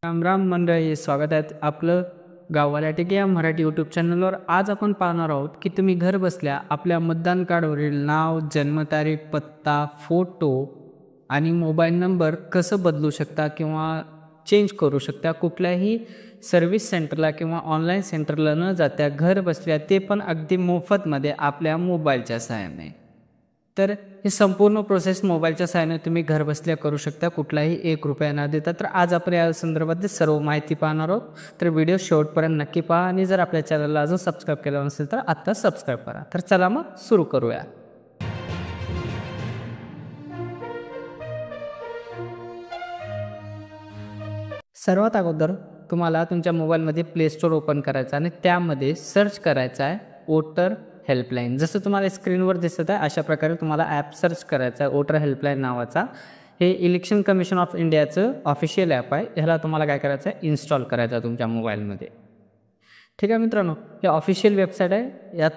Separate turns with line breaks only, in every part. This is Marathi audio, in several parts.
राम राम मंडळी, स्वागत आहे आपलं गाववाल्या टेक या मराठी यूट्यूब चॅनलवर. आज आपण पाहणार आहोत की तुम्ही घर बसल्या आपल्या मतदान कार्डवरील नाव, जन्मतारीख, पत्ता, फोटो आणि मोबाईल नंबर कसं बदलू शकता किंवा चेंज करू शकता. कुठल्याही सर्व्हिस सेंटरला किंवा ऑनलाईन सेंटरला न जाता घर बसल्या, ते पण अगदी मोफतमध्ये आपल्या मोबाईलच्या सहाय्याने. तर हे संपूर्ण प्रोसेस मोबाईलच्या सहाय्याने तुम्ही घर बसल्या करू शकता, कुठलाही ₹1 न देता. तर आज आपण या संदर्भातली सर्व माहिती पाहणार आहोत. तर व्हिडिओ शेवटपर्यंत नक्की पहा आणि जर आपल्या चॅनलला अजून सबस्क्राईब केलं नसेल तर आत्ता सबस्क्राईब करा. तर चला मग सुरू करूया. सर्वात अगोदर तुम्हाला तुमच्या मोबाईलमध्ये प्ले स्टोअर ओपन करायचं आणि त्यामध्ये सर्च करायचं आहे वोटर हेल्पलाईन. जसं तुम्हाला स्क्रीनवर दिसत आहे अशा प्रकारे तुम्हाला ॲप सर्च करायचा आहे, वोटर हेल्पलाईन नावाचा. हे इलेक्शन कमिशन ऑफ इंडियाचं ऑफिशियल ॲप आहे. ह्याला तुम्हाला काय करायचं आहे, इन्स्टॉल करायचं आहे तुमच्या मोबाईलमध्ये. ठीक आहे मित्रांनो, हे ऑफिशियल वेबसाईट आहे, यात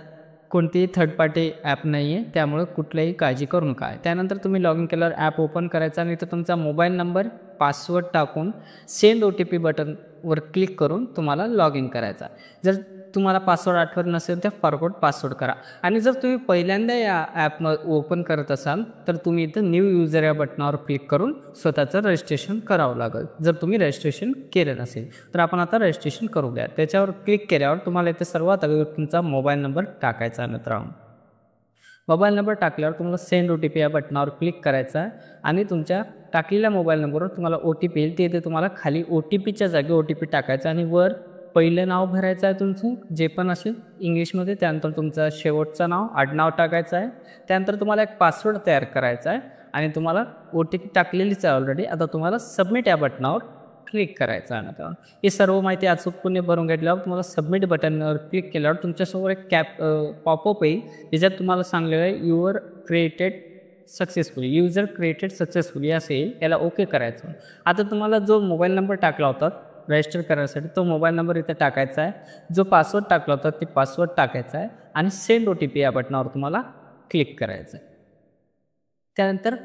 कोणतीही थर्ड पार्टी ॲप नाही आहे, त्यामुळे कुठल्याही काळजी करू नका. त्यानंतर तुम्ही लॉग इन केल्यावर ॲप ओपन करायचा आणि इथं तुमचा मोबाईल नंबर, पासवर्ड टाकून सेंड OTP बटनवर क्लिक करून तुम्हाला लॉग इन करायचा. जर तुम्हाला पासवर्ड आठवत नसेल तर फॉरगॉट पासवर्ड करा. आणि जर तुम्ही पहिल्यांदा या ॲप ओपन करत असाल तर तुम्ही इथं न्यू युजर या बटनावर क्लिक करून स्वतःचं रजिस्ट्रेशन करावं लागेल. जर तुम्ही रजिस्ट्रेशन केलं नसेल तर आपण आता रजिस्ट्रेशन करू द्या. त्याच्यावर क्लिक केल्यावर तुम्हाला इथे सर्वात अगोदर तुमचा मोबाईल नंबर टाकायचा आहे मित्रांनो. मोबाईल नंबर टाकल्यावर तुम्हाला सेंड OTP या बटनावर क्लिक करायचा आहे आणि तुमच्या टाकलेल्या मोबाईल नंबरवर तुम्हाला OTP येईल. ते तुम्हाला खाली OTPच्या जागी OTP टाकायचा आणि वर पहिलं नाव भरायचं आहे तुमचं, जे पण असेल इंग्लिशमध्ये. त्यानंतर तुमचं शेवटचं नाव, आडनाव टाकायचं आहे. त्यानंतर तुम्हाला एक पासवर्ड तयार करायचा आहे आणि तुम्हाला OTP टाकलेलीच आहे ऑलरेडी. आता तुम्हाला सबमिट या बटनावर क्लिक करायचं आहे ना. ही सर्व माहिती अचूकपणे भरून घेतल्यावर तुम्हाला सबमिट बटनवर क्लिक केल्यावर तुमच्यासमोर एक पॉपअप येईल, ज्याच्यात तुम्हाला सांगलेलं आहे your created successfully, user created successfully असं येईल. याला ओके करायचं. आता तुम्हाला जो मोबाईल नंबर टाकला होता रजिस्टर करण्यासाठी तो मोबाईल नंबर इथे टाकायचा आहे. जो पासवर्ड टाकला होता ते पासवर्ड टाकायचा आहे आणि सेंड OTP या बटनावर तुम्हाला क्लिक करायचं आहे. त्यानंतर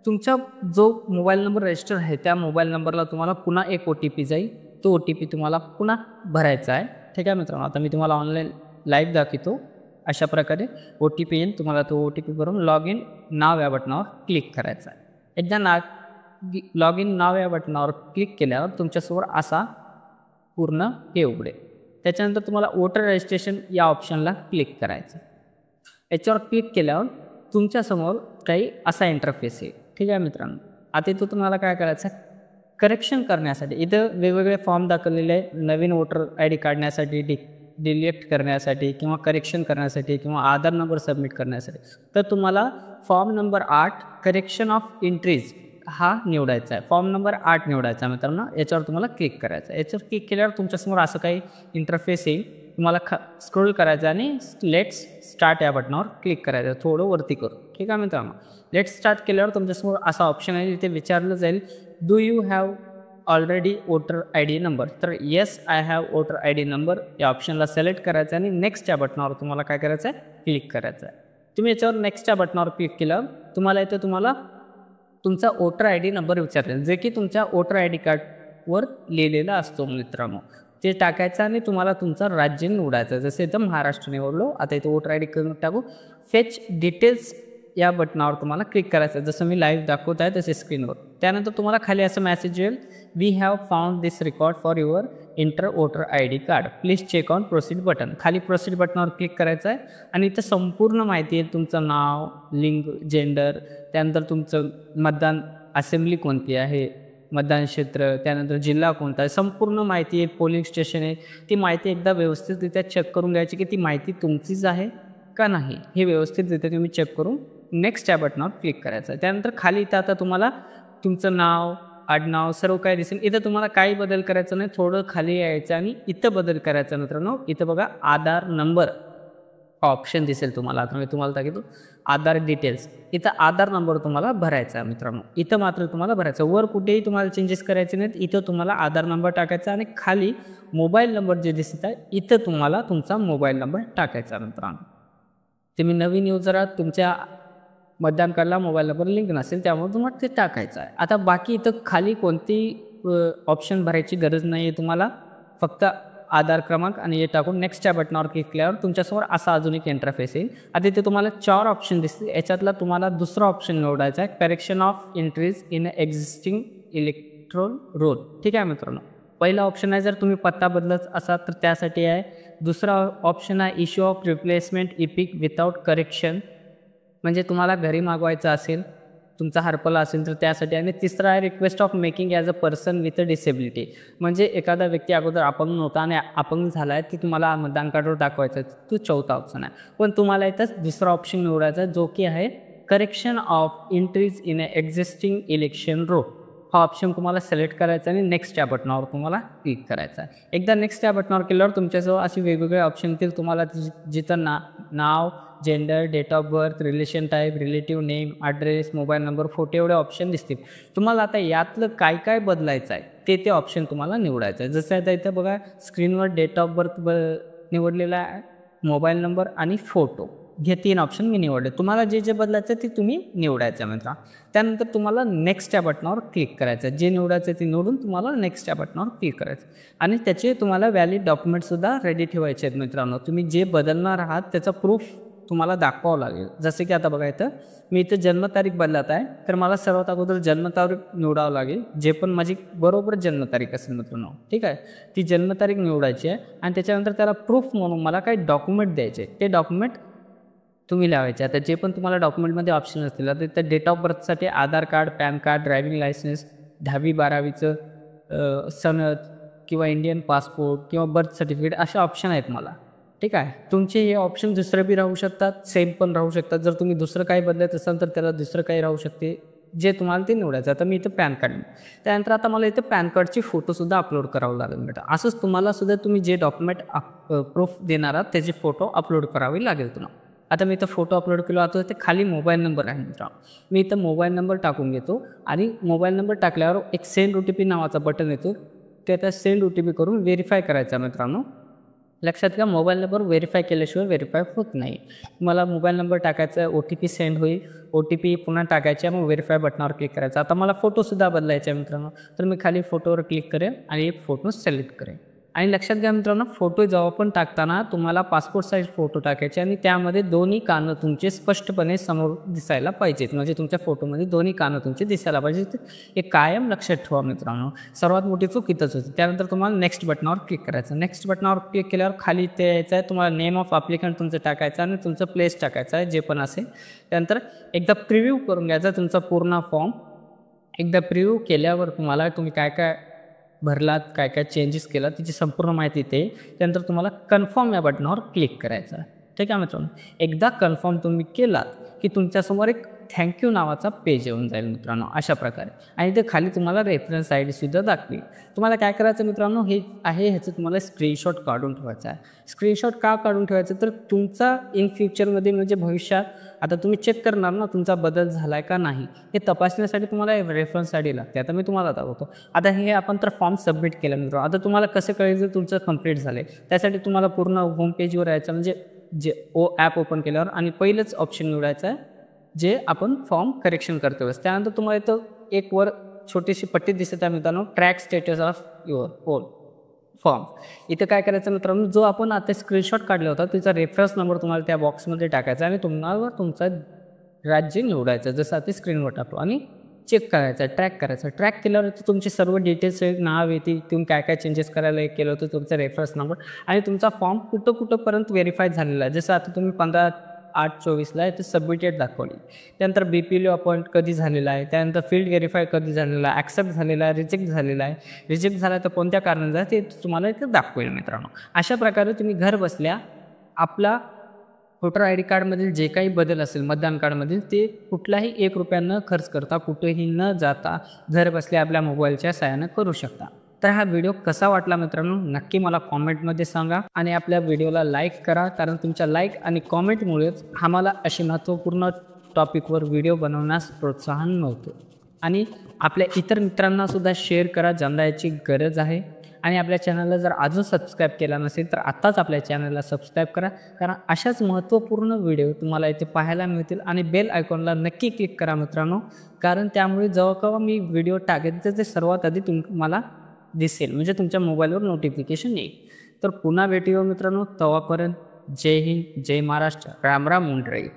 तुमचा जो मोबाईल नंबर रजिस्टर आहे त्या मोबाईल नंबरला तुम्हाला पुन्हा एक OTP जाईल. तो OTP तुम्हाला पुन्हा भरायचा आहे. ठीक आहे मित्रांनो, आता मी तुम्हाला ऑनलाईन लाईव्ह दाखवतो. अशा प्रकारे OTP येईल. तुम्हाला तो OTP भरून लॉग इन नाव या बटनावर क्लिक करायचा आहे. एकदा लॉग इन नाव या बटनावर क्लिक केल्यावर तुमच्यासमोर असा पूर्ण हे उघडेल. त्याच्यानंतर तुम्हाला वोटर रजिस्ट्रेशन या ऑप्शनला क्लिक करायचं. याच्यावर क्लिक केल्यावर तुमच्यासमोर काही असा इंटरफेस येईल. ठीक आहे मित्रांनो, आता इथं तुम्हाला काय करायचं, करेक्शन करण्यासाठी इथं वेगवेगळे फॉर्म दाखवलेले आहे. नवीन वोटर ID काढण्यासाठी, डिलीट करण्यासाठी किंवा करेक्शन करण्यासाठी किंवा आधार नंबर सबमिट करण्यासाठी. तर तुम्हाला form number 8 correction of entries हा निवडायचा आहे. फॉर्म नंबर 8 निवडायचा मित्रांनो. याच्यावर तुम्हाला क्लिक करायचं आहे. याच्यावर क्लिक केल्यावर तुमच्यासमोर असं काही इंटरफेस येईल. तुम्हाला स्क्रोल करायचं आणि लेट्स स्टार्ट या बटनावर क्लिक करायचं, थोडं वरती करू. ठीक आहे मित्रांनो, लेट्स स्टार्ट केल्यावर तुमच्यासमोर असा ऑप्शन आहे. इथे विचारलं जाईल do you have already voter ID number. तर yes I have voter ID number या ऑप्शनला सिलेक्ट करायचं आणि नेक्स्ट या बटनावर तुम्हाला काय करायचं आहे, क्लिक करायचं आहे. तुम्ही याच्यावर नेक्स्ट या बटनावर क्लिक केल्यावर तुम्हाला इथे तुम्हाला तुमचा वोटर ID नंबर विचारेल, जे की तुमच्या वोटर ID कार्डवर लिहिलेला असतो मित्रांनो. ते टाकायचं आणि तुम्हाला तुमचं राज्य निवडायचं. जसं इथं महाराष्ट्र निवडलो. आता इथं वोटर ID करून टाकू. फेच डिटेल्स या बटनावर तुम्हाला क्लिक करायचं, जसं मी लाईव्ह दाखवत आहे तसे स्क्रीनवर. त्यानंतर तुम्हाला खाली असं मेसेज येईल, we have found this record for your inter voter ID card, please check on proceed button. खाली प्रोसीड बटनावर क्लिक करायचं आहे आणि इथं संपूर्ण माहिती आहे. तुमचं नाव, लिंग, जेंडर, त्यानंतर तुमचं मतदान असेंब्ली कोणती आहे, मतदान क्षेत्र, त्यानंतर जिल्हा कोणता आहे, संपूर्ण माहिती आहे. पोलिंग स्टेशन आहे, ती माहिती एकदा व्यवस्थितरित्या चेक करून घ्यायची की ती माहिती तुमचीच आहे का नाही, हे व्यवस्थितरित्या तुम्ही चेक करून नेक्स्ट या बटनावर क्लिक करायचं आहे. त्यानंतर खाली इथं आता तुम्हाला तुमचं नाव, आडनाव सर्व काय दिसेल. इथं तुम्हाला काही बदल करायचं नाही, थोडं खाली यायचं आणि इथं बदल करायचा मित्रांनो. इथं बघा आधार नंबर हा ऑप्शन दिसेल तुम्हाला. आता मी तुम्हाला दाखवतो आधार डिटेल्स. इथं आधार नंबर तुम्हाला भरायचा आहे मित्रांनो. इथं मात्र तुम्हाला भरायचं. वर कुठेही तुम्हाला चेंजेस करायचे नाहीत. इथं तुम्हाला आधार नंबर टाकायचा आणि खाली मोबाईल नंबर जे दिसत आहे इथं तुम्हाला तुमचा मोबाईल नंबर टाकायचा मित्रांनो. तुम्ही नवीन युजर आहात, तुमच्या मतदान कार्डला मोबाईल नंबर लिंक नसेल, त्यामुळे तुम्हाला ते टाकायचं आहे. आता बाकी इथं खाली कोणती ऑप्शन भरायची गरज नाही आहे तुम्हाला. फक्त आधार क्रमांक आणि हे टाकून नेक्स्टच्या बटनावर क्लिक केल्यावर तुमच्यासमोर असा अजून एक इंटरफेस येईल. आता इथे तुम्हाला 4 ऑप्शन दिसतील. याच्यातला तुम्हाला दुसरा ऑप्शन निवडायचा आहे, correction of entries in existing electoral roll. ठीक आहे मित्रांनो. पहिला ऑप्शन आहे जर तुम्ही पत्ता बदलत असाल तर त्यासाठी आहे. दुसरा ऑप्शन आहे issue of replacement EPIC without correction, म्हणजे तुम्हाला घरी मागवायचं असेल, तुमचा हरपला असेल तर त्यासाठी. आणि तिसरा आहे request of making as a person with a disability, म्हणजे एखादा व्यक्ती अगोदर अपंग नव्हता आणि अपंग झाला आहे की तुम्हाला मतदान कार्डवर दाखवायचं आहे, तो चौथा ऑप्शन आहे. पण तुम्हाला इथंच दुसरा ऑप्शन निवडायचा जो की आहे correction of entries in a existing election roll. हा ऑप्शन तुम्हाला सिलेक्ट करायचा आणि नेक्स्ट या बटनावर तुम्हाला क्लिक करायचा आहे. एकदा नेक्स्ट या बटनावर केल्यावर तुमच्याजवळ अशी वेगवेगळे ऑप्शन येतील. तुम्हाला जिथं नाव, gender, date of birth, relation type, relative name, address, mobile number, photo एवढे ऑप्शन दिसतील. तुम्हाला आता यातलं काय काय बदलायचं आहे ते ऑप्शन तुम्हाला निवडायचं आहे. जसं आता इथं बघा स्क्रीनवर डेट ऑफ बर्थ निवडलेला आहे, मोबाईल नंबर आणि फोटो, हे 3 ऑप्शन मी निवडले. तुम्हाला जे जे बदलायचं आहे ते तुम्ही निवडायचं मित्रा. त्यानंतर तुम्हाला नेक्स्ट या बटनावर क्लिक करायचं आहे. जे निवडायचं आहे ते निवडून तुम्हाला नेक्स्ट या बटनावर क्लिक करायचं आणि त्याचे तुम्हाला व्हॅलिड डॉक्युमेंटसुद्धा रेडी ठेवायचे आहेत मित्रांनो. तुम्ही जे बदलणार आहात त्याचा प्रूफ तुम्हाला दाखवावं लागेल. जसं की आता बघा इथं मी इथं जन्मतारीख बदलत आहे, तर मला सर्वात अगोदर जन्मतारीख निवडावं लागेल, जे पण माझी बरोबर जन्मतारीख असेल मित्रांनो. ठीक आहे, ती जन्मतारीख निवडायची आहे आणि त्याच्यानंतर त्याला प्रूफ म्हणून मला काही डॉक्युमेंट द्यायचे. ते डॉक्युमेंट तुम्ही लावायचे. आता जे पण तुम्हाला डॉक्युमेंटमध्ये ऑप्शन असतील, आता इथं डेट ऑफ बर्थसाठी Aadhaar card, PAN card, driving licence, 10वी-12वीचं सनद किंवा इंडियन पासपोर्ट किंवा बर्थ सर्टिफिकेट असे ऑप्शन आहेत मला. ठीक आहे, तुमचे हे ऑप्शन दुसरे बी राहू शकतात, सेम पण राहू शकतात. जर तुम्ही दुसरं काही बदलत असाल तर त्याला दुसरं काही राहू शकते, जे तुम्हाला ते निवडायचं. आता मी इथं पॅन कार्ड, त्यानंतर आता मला इथं पॅन कार्डची फोटोसुद्धा अपलोड करावं लागेल बेटा. असंच तुम्हालासुद्धा तुम्ही जे डॉक्युमेंट प्रूफ देणार आहात त्याचे फोटो अपलोड करावे लागेल तुम्हाला. आता मी इथं फोटो अपलोड केलो. आता ते खाली मोबाईल नंबर आहे मित्रा, मी इथं मोबाईल नंबर टाकून घेतो आणि मोबाईल नंबर टाकल्यावर एक सेंड OTP नावाचा बटन येतो, ते आता सेंड OTP करून व्हेरीफाय करायचा मित्रांनो. लक्षात घ्या, मोबाईल नंबर व्हेरीफाय केल्याशिवाय व्हेरीफाय होत नाही. मला मोबाईल नंबर टाकायचा आहे, OTP सेंड होईल, OTP पुन्हा टाकायचा, मग व्हेरीफाय बटनावर क्लिक करायचं. आता मला फोटोसुद्धा बदलायचा आहे मित्रांनो, तर मी खाली फोटोवर क्लिक करेन आणि एक फोटो सिलेक्ट करेन. आणि लक्षात घ्या मित्रांनो, फोटो जेव्हा पण टाकताना तुम्हाला पासपोर्ट साईज फोटो टाकायचे आणि त्यामध्ये दोन्ही कानं तुमचे स्पष्टपणे समोर दिसायला पाहिजेत, म्हणजे तुमच्या फोटोमध्ये दोन्ही कानं तुमचे दिसायला पाहिजेत. हे कायम लक्षात ठेवा मित्रांनो, सर्वात मोठी चूक इथंच होती. त्यानंतर तुम्हाला नेक्स्ट बटनावर क्लिक करायचं. नेक्स्ट बटनावर क्लिक केल्यावर खाली ते यायचं आहे, तुम्हाला नेम ऑफ ॲप्लिकंट तुमचं टाकायचं आणि तुमचं प्लेस टाकायचं आहे, जे पण असेल. त्यानंतर एकदा प्रिव्ह्यू करून घ्यायचा तुमचा पूर्ण फॉर्म. एकदा प्रिव्ह्यू केल्यावर तुम्ही काय काय भरलात, काय काय चेंजेस केला त्याची संपूर्ण माहिती येते. त्यानंतर तुम्हाला कन्फर्म या बटनावर क्लिक करायचं आहे. ठीक आहे मित्रांनो, एकदा कन्फर्म तुम्ही केलात की तुमच्यासमोर एक थँक्यू नावाचा पेज येऊन जाईल मित्रांनो, अशा प्रकारे. आणि ते खाली तुम्हाला रेफरन्स ID दाखवेल. तुम्हाला काय करायचं मित्रांनो, हे आहे ह्याचं तुम्हाला स्क्रीनशॉट काढून ठेवायचा आहे. स्क्रीनशॉट का काढून ठेवायचं, तर तुमचा इन फ्युचरमध्ये म्हणजे भविष्यात आता तुम्ही चेक करणार ना तुमचा बदल झाला आहे का नाही, हे तपासण्यासाठी तुम्हाला रेफरन्स ID लागते. आता मी तुम्हाला दाखवतो. आता हे आपण तर फॉर्म सबमिट केला मित्रांनो. आता तुम्हाला कसं कळेल जर तुमचं कंप्लीट झालं आहे, त्यासाठी तुम्हाला पूर्ण होम पेजवर यायचं, म्हणजे जे ॲप ओपन केल्यावर आणि पहिलंच ऑप्शन निवडायचं आहे जे आपण फॉर्म करेक्शन करतो. त्यानंतर तुम्हाला इथं एक वर छोटीशी पट्टी दिसत आहे मित्रांनो, track status of your whole form. इथं काय करायचं मित्रांनो, जो आपण आता स्क्रीनशॉट काढला होता त्याचा रेफरन्स नंबर तुम्हाला त्या बॉक्समध्ये टाकायचा आणि तुम्हाला तुमचं राज्य निवडायचं, जसं आता स्क्रीनवर टाकतो, आणि चेक करायचं, ट्रॅक करायचं. ट्रॅक केल्यावर तुमचे सर्व डिटेल्स, नाव येते, तुम्ही काय काय चेंजेस करायला केलं होतं, तुमचा रेफरन्स नंबर आणि तुमचा फॉर्म कुठंपर्यंत व्हेरीफाय झालेला आहे. जसं आता तुम्ही 15/8/24 आहे ते सबमिटेड दाखवली. त्यानंतर BPLO अपॉइंट कधी झालेला आहे, त्यानंतर फील्ड व्हेरीफाय कधी झालेला आहे, ॲक्सेप्ट झालेला आहे, रिजेक्ट झालेला आहे, रिजेक्ट झाला तर कोणत्या कारणाने ते तुम्हाला इथे दाखवेल मित्रांनो. अशा प्रकारे तुम्ही घर बसल्या आपला वोटर ID कार्डमधील जे काही बदल असेल मतदान कार्डमधील, ते कुठलाही 1 रुपया न खर्च करता, कुठेही न जाता घर बसल्या आपल्या मोबाईलच्या साहाय्याने करू शकता. तर हा व्हिडिओ कसा वाटला मित्रांनो, नक्की मला कॉमेंटमध्ये सांगा आणि आपल्या व्हिडिओला लाईक करा, कारण तुमच्या लाईक आणि कॉमेंटमुळेच आम्हाला अशी महत्त्वपूर्ण टॉपिकवर व्हिडिओ बनवण्यास प्रोत्साहन मिळतो. आणि आपल्या इतर मित्रांनासुद्धा शेअर करा, ज्यांना याची गरज आहे. आणि आपल्या चॅनलला जर अजून सबस्क्राईब केला नसेल तर आत्ताच आपल्या चॅनलला सबस्क्राईब करा, कारण अशाच महत्त्वपूर्ण व्हिडिओ तुम्हाला इथे पाहायला मिळतील. आणि बेल आयकॉनला नक्की क्लिक करा मित्रांनो, कारण त्यामुळे जेव्हा केव्हा मी व्हिडिओ टाकेन तर ते सर्वात आधी तुम्हाला दिसेल, म्हणजे तुमच्या मोबाईलवर नोटिफिकेशन येईल. तर पुन्हा भेटूया मित्रांनो, तेव्हापर्यंत जय हिंद, जय महाराष्ट्र, राम राम मंडळी.